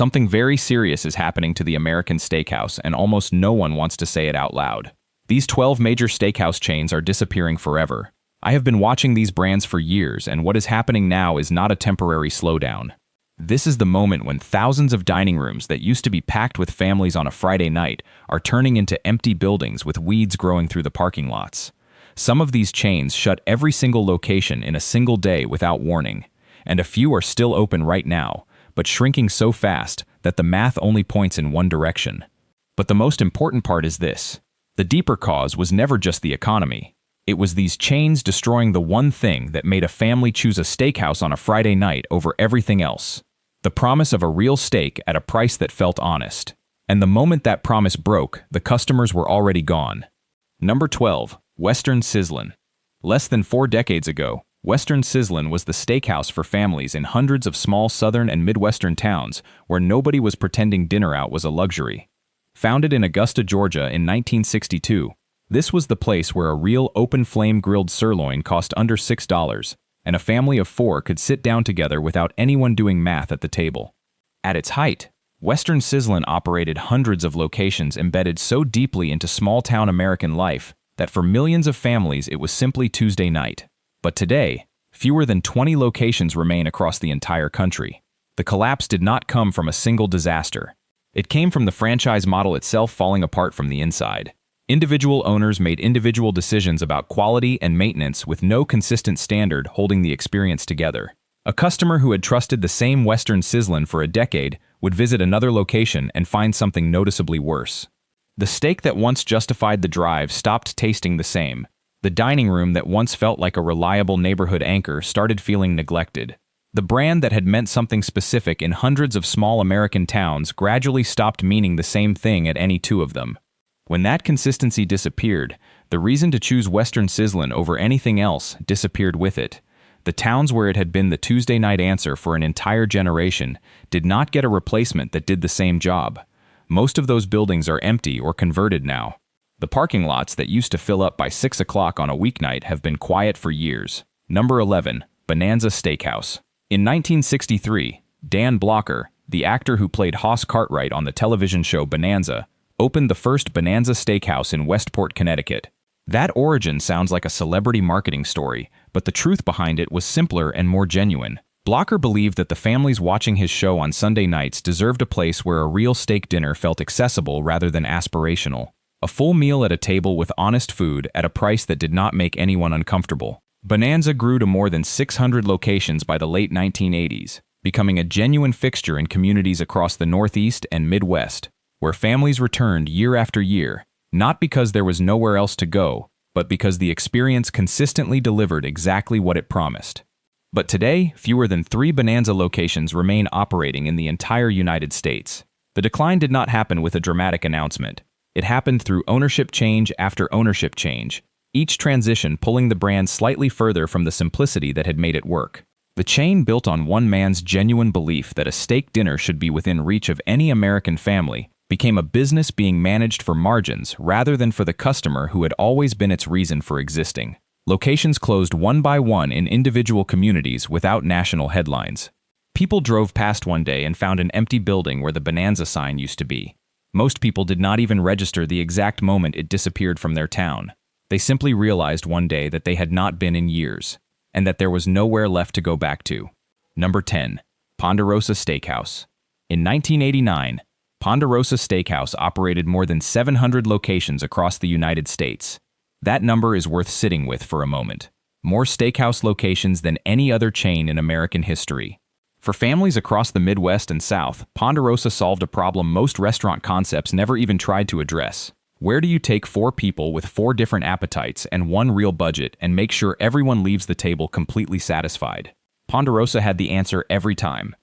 Something very serious is happening to the American steakhouse, and almost no one wants to say it out loud. These 12 major steakhouse chains are disappearing forever. I have been watching these brands for years, and what is happening now is not a temporary slowdown. This is the moment when thousands of dining rooms that used to be packed with families on a Friday night are turning into empty buildings with weeds growing through the parking lots. Some of these chains shut every single location in a single day without warning, and a few are still open right now, but shrinking so fast that the math only points in one direction. But the most important part is this. The deeper cause was never just the economy. It was these chains destroying the one thing that made a family choose a steakhouse on a Friday night over everything else. The promise of a real steak at a price that felt honest. And the moment that promise broke, the customers were already gone. Number 12. Western Sizzlin. Less than 4 decades ago, Western Sizzlin was the steakhouse for families in hundreds of small southern and midwestern towns where nobody was pretending dinner out was a luxury. Founded in Augusta, Georgia in 1962, this was the place where a real open-flame grilled sirloin cost under $6, and a family of 4 could sit down together without anyone doing math at the table. At its height, Western Sizzlin operated hundreds of locations embedded so deeply into small-town American life that for millions of families it was simply Tuesday night. But today, fewer than 20 locations remain across the entire country. The collapse did not come from a single disaster. It came from the franchise model itself falling apart from the inside. Individual owners made individual decisions about quality and maintenance with no consistent standard holding the experience together. A customer who had trusted the same Western Sizzlin for a decade would visit another location and find something noticeably worse. The steak that once justified the drive stopped tasting the same. The dining room that once felt like a reliable neighborhood anchor started feeling neglected. The brand that had meant something specific in hundreds of small American towns gradually stopped meaning the same thing at any 2 of them. When that consistency disappeared, the reason to choose Western Sizzlin over anything else disappeared with it. The towns where it had been the Tuesday night answer for an entire generation did not get a replacement that did the same job. Most of those buildings are empty or converted now. The parking lots that used to fill up by 6 o'clock on a weeknight have been quiet for years. Number 11. Bonanza Steakhouse. In 1963, Dan Blocker, the actor who played Hoss Cartwright on the television show Bonanza, opened the first Bonanza Steakhouse in Westport, Connecticut. That origin sounds like a celebrity marketing story, but the truth behind it was simpler and more genuine. Blocker believed that the families watching his show on Sunday nights deserved a place where a real steak dinner felt accessible rather than aspirational. A full meal at a table with honest food at a price that did not make anyone uncomfortable. Bonanza grew to more than 600 locations by the late 1980s, becoming a genuine fixture in communities across the Northeast and Midwest, where families returned year after year, not because there was nowhere else to go, but because the experience consistently delivered exactly what it promised. But today, fewer than 3 Bonanza locations remain operating in the entire United States. The decline did not happen with a dramatic announcement. It happened through ownership change after ownership change, each transition pulling the brand slightly further from the simplicity that had made it work. The chain built on one man's genuine belief that a steak dinner should be within reach of any American family became a business being managed for margins rather than for the customer who had always been its reason for existing. Locations closed one by one in individual communities without national headlines. People drove past one day and found an empty building where the Bonanza sign used to be. Most people did not even register the exact moment it disappeared from their town. They simply realized one day that they had not been in years, and that there was nowhere left to go back to. Number 10. Ponderosa Steakhouse. In 1989, Ponderosa Steakhouse operated more than 700 locations across the United States. That number is worth sitting with for a moment. More steakhouse locations than any other chain in American history. For families across the Midwest and South, Ponderosa solved a problem most restaurant concepts never even tried to address. Where do you take 4 people with 4 different appetites and 1 real budget and make sure everyone leaves the table completely satisfied? Ponderosa had the answer every time.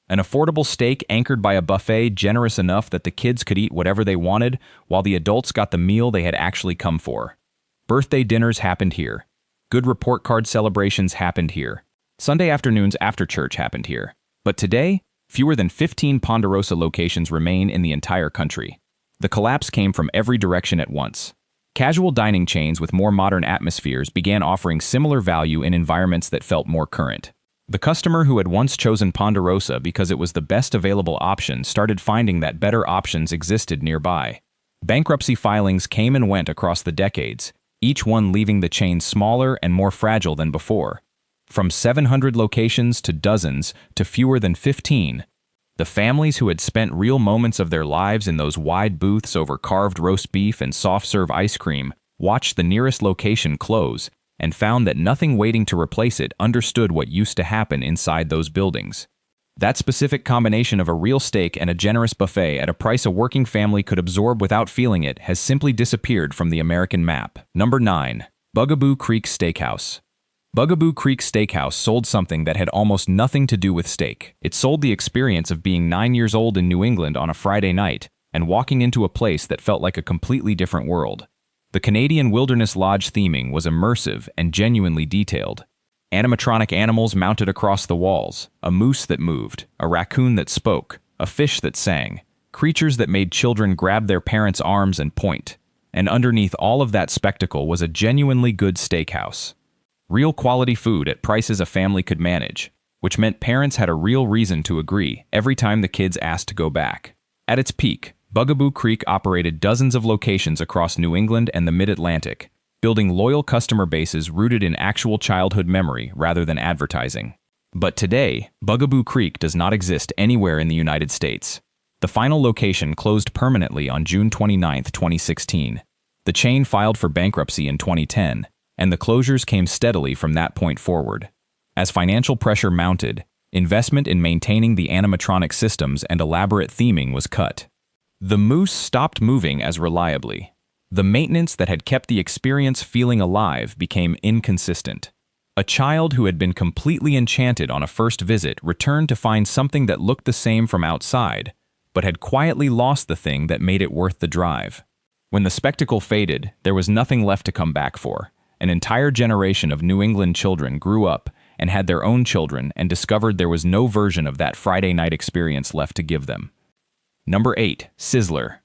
An affordable steak anchored by a buffet generous enough that the kids could eat whatever they wanted while the adults got the meal they had actually come for. Birthday dinners happened here. Good report card celebrations happened here. Sunday afternoons after church happened here. But today, fewer than 15 Ponderosa locations remain in the entire country. The collapse came from every direction at once. Casual dining chains with more modern atmospheres began offering similar value in environments that felt more current. The customer who had once chosen Ponderosa because it was the best available option started finding that better options existed nearby. Bankruptcy filings came and went across the decades, each one leaving the chain smaller and more fragile than before. From 700 locations to dozens to fewer than 15, the families who had spent real moments of their lives in those wide booths over carved roast beef and soft-serve ice cream watched the nearest location close and found that nothing waiting to replace it understood what used to happen inside those buildings. That specific combination of a real steak and a generous buffet at a price a working family could absorb without feeling it has simply disappeared from the American map. Number 9. Bugaboo Creek Steakhouse. Bugaboo Creek Steakhouse sold something that had almost nothing to do with steak. It sold the experience of being 9 years old in New England on a Friday night and walking into a place that felt like a completely different world. The Canadian Wilderness Lodge theming was immersive and genuinely detailed. Animatronic animals mounted across the walls, a moose that moved, a raccoon that spoke, a fish that sang, creatures that made children grab their parents' arms and point. And underneath all of that spectacle was a genuinely good steakhouse. Real quality food at prices a family could manage, which meant parents had a real reason to agree every time the kids asked to go back. At its peak, Bugaboo Creek operated dozens of locations across New England and the Mid-Atlantic, building loyal customer bases rooted in actual childhood memory rather than advertising. But today, Bugaboo Creek does not exist anywhere in the United States. The final location closed permanently on June 29, 2016. The chain filed for bankruptcy in 2010, and the closures came steadily from that point forward. As financial pressure mounted, investment in maintaining the animatronic systems and elaborate theming was cut. The moose stopped moving as reliably. The maintenance that had kept the experience feeling alive became inconsistent. A child who had been completely enchanted on a first visit returned to find something that looked the same from outside, but had quietly lost the thing that made it worth the drive. When the spectacle faded, there was nothing left to come back for. An entire generation of New England children grew up and had their own children and discovered there was no version of that Friday night experience left to give them. Number 8. Sizzler.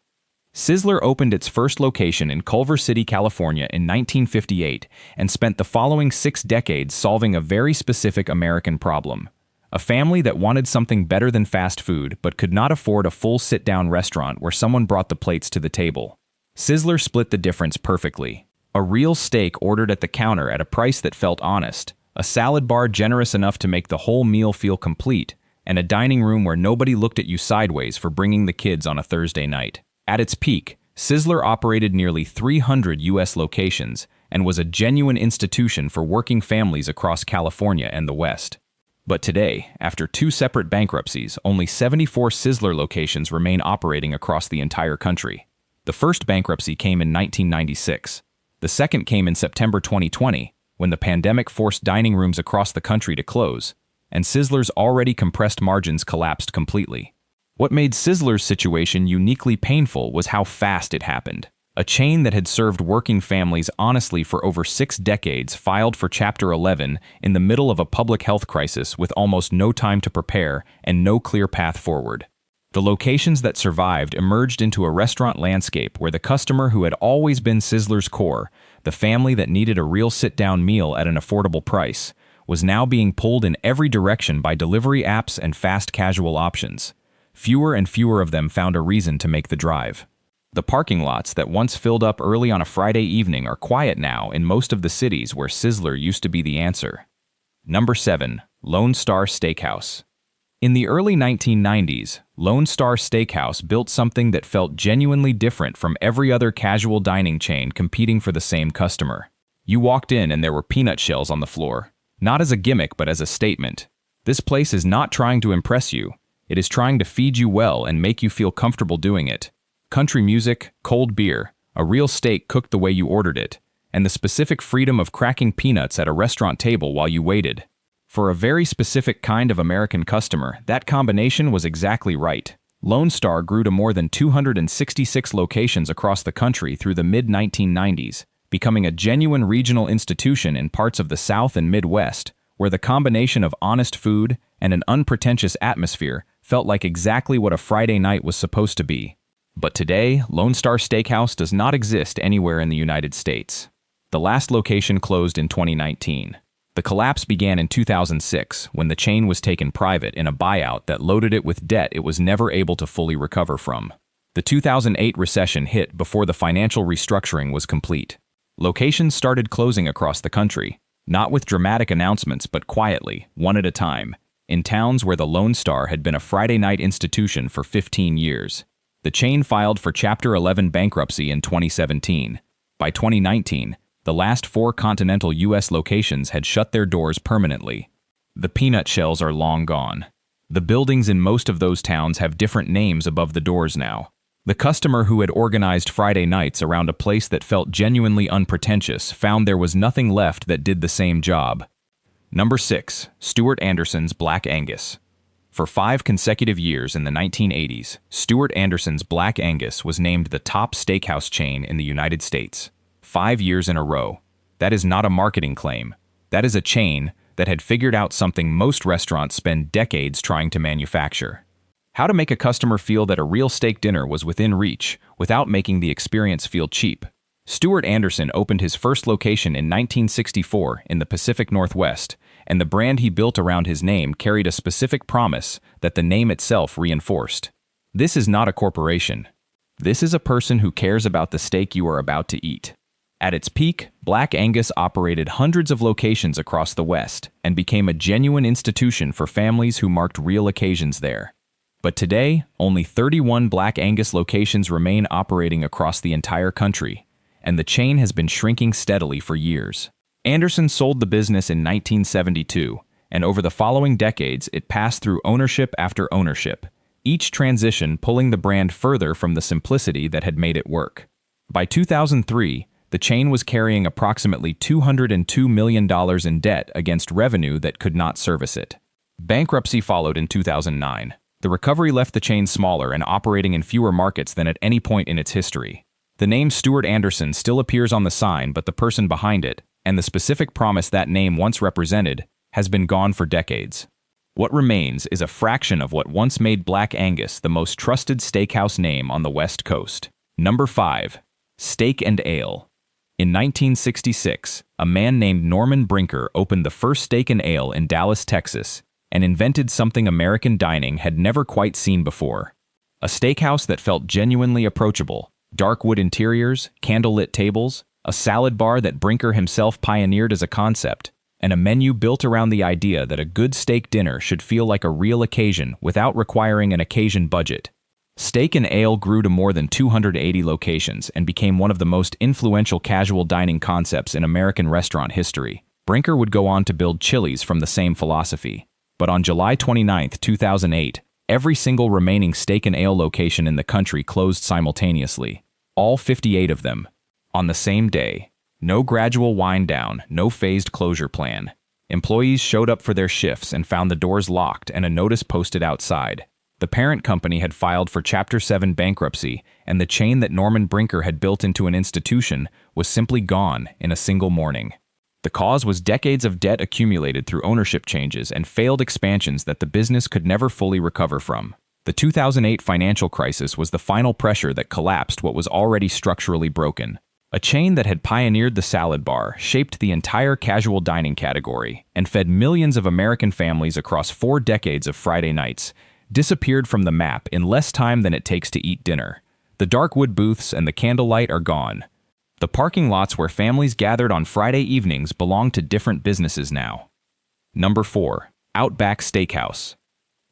Sizzler opened its first location in Culver City, California in 1958 and spent the following 6 decades solving a very specific American problem. A family that wanted something better than fast food but could not afford a full sit-down restaurant where someone brought the plates to the table. Sizzler split the difference perfectly. A real steak ordered at the counter at a price that felt honest, a salad bar generous enough to make the whole meal feel complete, and a dining room where nobody looked at you sideways for bringing the kids on a Thursday night. At its peak, Sizzler operated nearly 300 U.S. locations and was a genuine institution for working families across California and the West. But today, after 2 separate bankruptcies, only 74 Sizzler locations remain operating across the entire country. The first bankruptcy came in 1996. The second came in September 2020, when the pandemic forced dining rooms across the country to close, and Sizzler's already compressed margins collapsed completely. What made Sizzler's situation uniquely painful was how fast it happened. A chain that had served working families honestly for over 6 decades filed for Chapter 11 in the middle of a public health crisis with almost no time to prepare and no clear path forward. The locations that survived emerged into a restaurant landscape where the customer who had always been Sizzler's core, the family that needed a real sit-down meal at an affordable price, was now being pulled in every direction by delivery apps and fast casual options. Fewer and fewer of them found a reason to make the drive. The parking lots that once filled up early on a Friday evening are quiet now in most of the cities where Sizzler used to be the answer. Number 7. Lone Star Steakhouse. In the early 1990s, Lone Star Steakhouse built something that felt genuinely different from every other casual dining chain competing for the same customer. You walked in and there were peanut shells on the floor. Not as a gimmick, but as a statement. This place is not trying to impress you. It is trying to feed you well and make you feel comfortable doing it. Country music, cold beer, a real steak cooked the way you ordered it, and the specific freedom of cracking peanuts at a restaurant table while you waited. For a very specific kind of American customer, that combination was exactly right. Lone Star grew to more than 266 locations across the country through the mid-1990s, becoming a genuine regional institution in parts of the South and Midwest, where the combination of honest food and an unpretentious atmosphere felt like exactly what a Friday night was supposed to be. But today, Lone Star Steakhouse does not exist anywhere in the United States. The last location closed in 2019. The The collapse began in 2006 when the chain was taken private in a buyout that loaded it with debt it was never able to fully recover from. The 2008 recession hit before the financial restructuring was complete. Locations started closing across the country, not with dramatic announcements but quietly, one at a time, in towns where the Lone Star had been a Friday night institution for 15 years. The chain filed for Chapter 11 bankruptcy in 2017. By 2019, the last 4 continental U.S. locations had shut their doors permanently. The peanut shells are long gone. The buildings in most of those towns have different names above the doors now. The customer who had organized Friday nights around a place that felt genuinely unpretentious found there was nothing left that did the same job. Number 6. Stuart Anderson's Black Angus. For 5 consecutive years in the 1980s, Stuart Anderson's Black Angus was named the top steakhouse chain in the United States. 5 years in a row. That is not a marketing claim. That is a chain that had figured out something most restaurants spend decades trying to manufacture. How to make a customer feel that a real steak dinner was within reach without making the experience feel cheap. Stuart Anderson opened his first location in 1964 in the Pacific Northwest, and the brand he built around his name carried a specific promise that the name itself reinforced. This is not a corporation. This is a person who cares about the steak you are about to eat. At its peak, Black Angus operated hundreds of locations across the West and became a genuine institution for families who marked real occasions there. But today, only 31 Black Angus locations remain operating across the entire country, and the chain has been shrinking steadily for years. Anderson sold the business in 1972, and over the following decades it passed through ownership after ownership, each transition pulling the brand further from the simplicity that had made it work. By 2003, the chain was carrying approximately $202 million in debt against revenue that could not service it. Bankruptcy followed in 2009. The recovery left the chain smaller and operating in fewer markets than at any point in its history. The name Stuart Anderson still appears on the sign, but the person behind it, and the specific promise that name once represented, has been gone for decades. What remains is a fraction of what once made Black Angus the most trusted steakhouse name on the West Coast. Number 5. Steak and Ale. In 1966, a man named Norman Brinker opened the first steak and ale in Dallas, Texas, and invented something American dining had never quite seen before. A steakhouse that felt genuinely approachable, dark wood interiors, candlelit tables, a salad bar that Brinker himself pioneered as a concept, and a menu built around the idea that a good steak dinner should feel like a real occasion without requiring an occasion budget. Steak and Ale grew to more than 280 locations and became one of the most influential casual dining concepts in American restaurant history. Brinker would go on to build Chili's from the same philosophy. But on July 29, 2008, every single remaining Steak and Ale location in the country closed simultaneously. All 58 of them. On the same day. No gradual wind down, no phased closure plan. Employees showed up for their shifts and found the doors locked and a notice posted outside. The parent company had filed for Chapter 7 bankruptcy, and the chain that Norman Brinker had built into an institution was simply gone in a single morning. The cause was decades of debt accumulated through ownership changes and failed expansions that the business could never fully recover from. The 2008 financial crisis was the final pressure that collapsed what was already structurally broken. A chain that had pioneered the salad bar, shaped the entire casual dining category, and fed millions of American families across 4 decades of Friday nights, disappeared from the map in less time than it takes to eat dinner. The dark wood booths and the candlelight are gone. The parking lots where families gathered on Friday evenings belong to different businesses now. Number 4. Outback Steakhouse.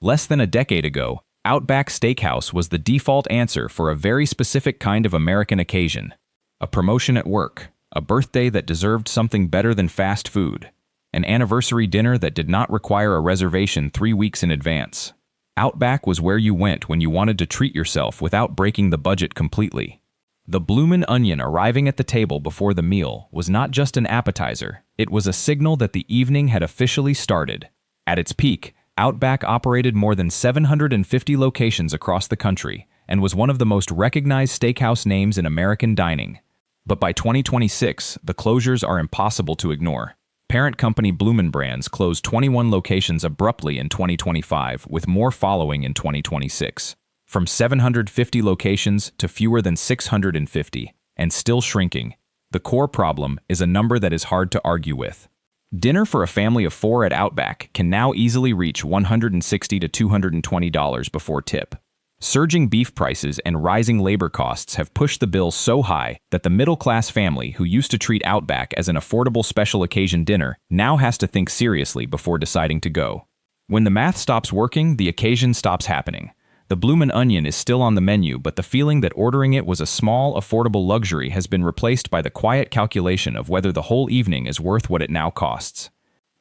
Less than a decade ago, Outback Steakhouse was the default answer for a very specific kind of American occasion. A promotion at work, a birthday that deserved something better than fast food, an anniversary dinner that did not require a reservation 3 weeks in advance. Outback was where you went when you wanted to treat yourself without breaking the budget completely. The bloomin' onion arriving at the table before the meal was not just an appetizer, it was a signal that the evening had officially started. At its peak, Outback operated more than 750 locations across the country and was one of the most recognized steakhouse names in American dining. But by 2026, the closures are impossible to ignore. Parent company Bloomin' Brands closed 21 locations abruptly in 2025, with more following in 2026. From 750 locations to fewer than 650, and still shrinking. The core problem is a number that is hard to argue with. Dinner for a family of 4 at Outback can now easily reach $160 to $220 before tip. Surging beef prices and rising labor costs have pushed the bill so high that the middle-class family who used to treat Outback as an affordable special occasion dinner now has to think seriously before deciding to go. When the math stops working, the occasion stops happening. The bloomin' onion is still on the menu, but the feeling that ordering it was a small, affordable luxury has been replaced by the quiet calculation of whether the whole evening is worth what it now costs.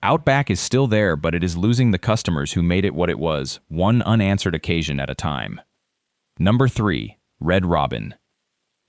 Outback is still there, but it is losing the customers who made it what it was, one unanswered occasion at a time. Number 3. Red Robin.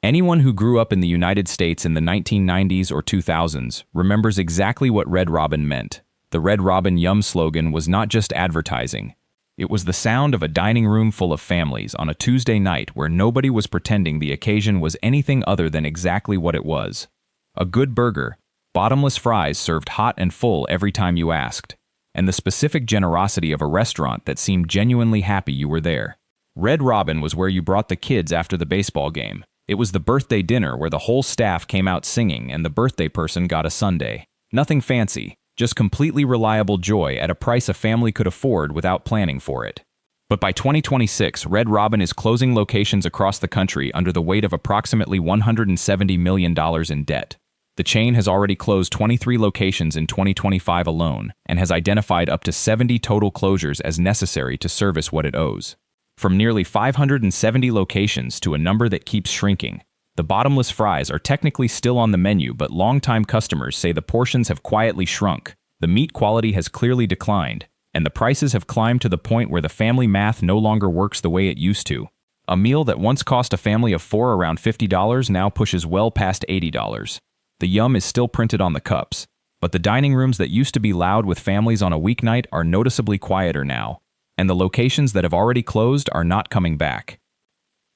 Anyone who grew up in the United States in the 1990s or 2000s remembers exactly what Red Robin meant. The Red Robin Yum slogan was not just advertising. It was the sound of a dining room full of families on a Tuesday night where nobody was pretending the occasion was anything other than exactly what it was. A good burger, bottomless fries served hot and full every time you asked, and the specific generosity of a restaurant that seemed genuinely happy you were there. Red Robin was where you brought the kids after the baseball game. It was the birthday dinner where the whole staff came out singing and the birthday person got a sundae. Nothing fancy, just completely reliable joy at a price a family could afford without planning for it. But by 2026, Red Robin is closing locations across the country under the weight of approximately $170 million in debt. The chain has already closed 23 locations in 2025 alone and has identified up to 70 total closures as necessary to service what it owes. From nearly 570 locations to a number that keeps shrinking, the bottomless fries are technically still on the menu, but longtime customers say the portions have quietly shrunk, the meat quality has clearly declined, and the prices have climbed to the point where the family math no longer works the way it used to. A meal that once cost a family of 4 around $50 now pushes well past $80. The yum is still printed on the cups, but the dining rooms that used to be loud with families on a weeknight are noticeably quieter now, and the locations that have already closed are not coming back.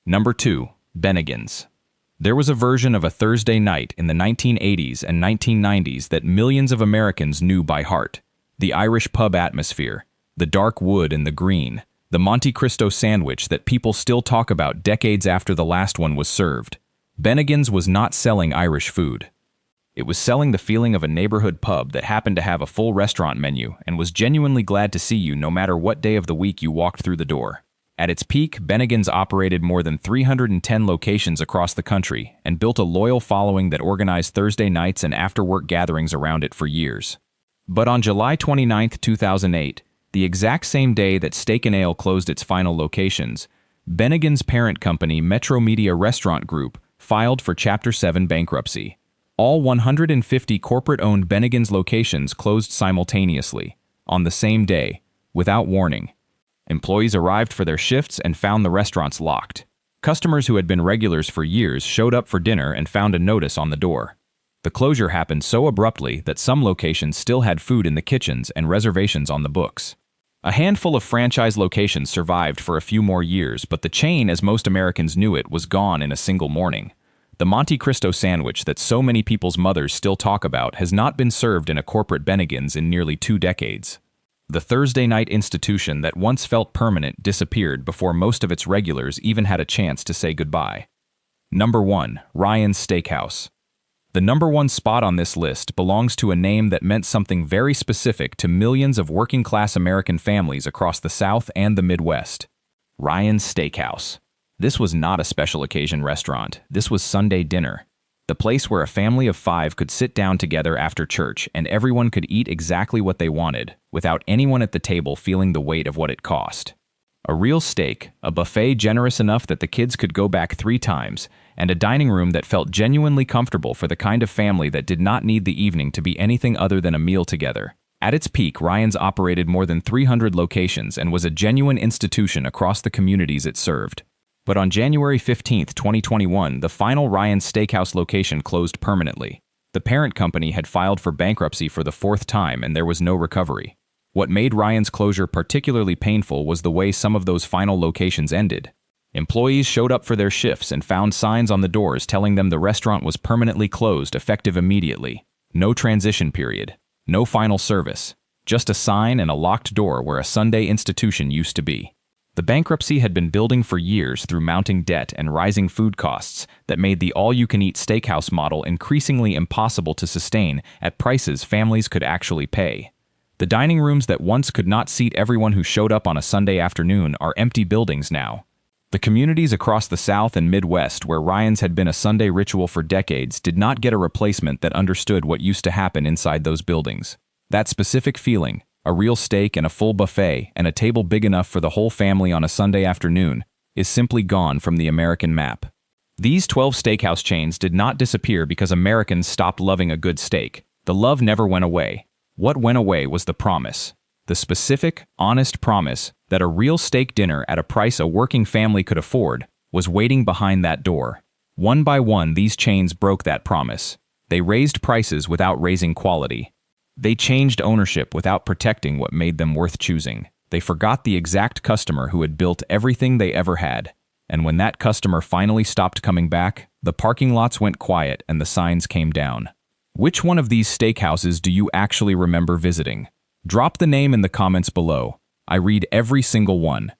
Number 2. Bennigan's. There was a version of a Thursday night in the 1980s and 1990s that millions of Americans knew by heart. The Irish pub atmosphere, the dark wood and the green, the Monte Cristo sandwich that people still talk about decades after the last one was served. Bennigan's was not selling Irish food. It was selling the feeling of a neighborhood pub that happened to have a full restaurant menu and was genuinely glad to see you no matter what day of the week you walked through the door. At its peak, Bennigan's operated more than 310 locations across the country and built a loyal following that organized Thursday nights and after-work gatherings around it for years. But on July 29, 2008, the exact same day that Steak and Ale closed its final locations, Bennigan's parent company, Metro Media Restaurant Group, filed for Chapter 7 bankruptcy. All 150 corporate-owned Bennigan's locations closed simultaneously, on the same day, without warning. Employees arrived for their shifts and found the restaurants locked. Customers who had been regulars for years showed up for dinner and found a notice on the door. The closure happened so abruptly that some locations still had food in the kitchens and reservations on the books. A handful of franchise locations survived for a few more years, but the chain, as most Americans knew it, was gone in a single morning. The Monte Cristo sandwich that so many people's mothers still talk about has not been served in a corporate Bennigan's in nearly 2 decades. The Thursday night institution that once felt permanent disappeared before most of its regulars even had a chance to say goodbye. Number 1. Ryan's Steakhouse. The number 1 spot on this list belongs to a name that meant something very specific to millions of working-class American families across the South and the Midwest. Ryan's Steakhouse. This was not a special occasion restaurant. This was Sunday dinner. The place where a family of 5 could sit down together after church and everyone could eat exactly what they wanted, without anyone at the table feeling the weight of what it cost. A real steak, a buffet generous enough that the kids could go back 3 times, and a dining room that felt genuinely comfortable for the kind of family that did not need the evening to be anything other than a meal together. At its peak, Ryan's operated more than 300 locations and was a genuine institution across the communities it served. But on January 15, 2021, the final Ryan's Steakhouse location closed permanently. The parent company had filed for bankruptcy for the 4th time and there was no recovery. What made Ryan's closure particularly painful was the way some of those final locations ended. Employees showed up for their shifts and found signs on the doors telling them the restaurant was permanently closed, effective immediately. No transition period. No final service. Just a sign and a locked door where a Sunday institution used to be. The bankruptcy had been building for years through mounting debt and rising food costs that made the all-you-can-eat steakhouse model increasingly impossible to sustain at prices families could actually pay. The dining rooms that once could not seat everyone who showed up on a Sunday afternoon are empty buildings now. The communities across the South and Midwest where Ryan's had been a Sunday ritual for decades did not get a replacement that understood what used to happen inside those buildings. That specific feeling, a real steak and a full buffet and a table big enough for the whole family on a Sunday afternoon, is simply gone from the American map. These 12 steakhouse chains did not disappear because Americans stopped loving a good steak. The love never went away. What went away was the promise. The specific, honest promise that a real steak dinner at a price a working family could afford was waiting behind that door. One by one, these chains broke that promise. They raised prices without raising quality. They changed ownership without protecting what made them worth choosing. They forgot the exact customer who had built everything they ever had. And when that customer finally stopped coming back, the parking lots went quiet and the signs came down. Which one of these steakhouses do you actually remember visiting? Drop the name in the comments below. I read every single one.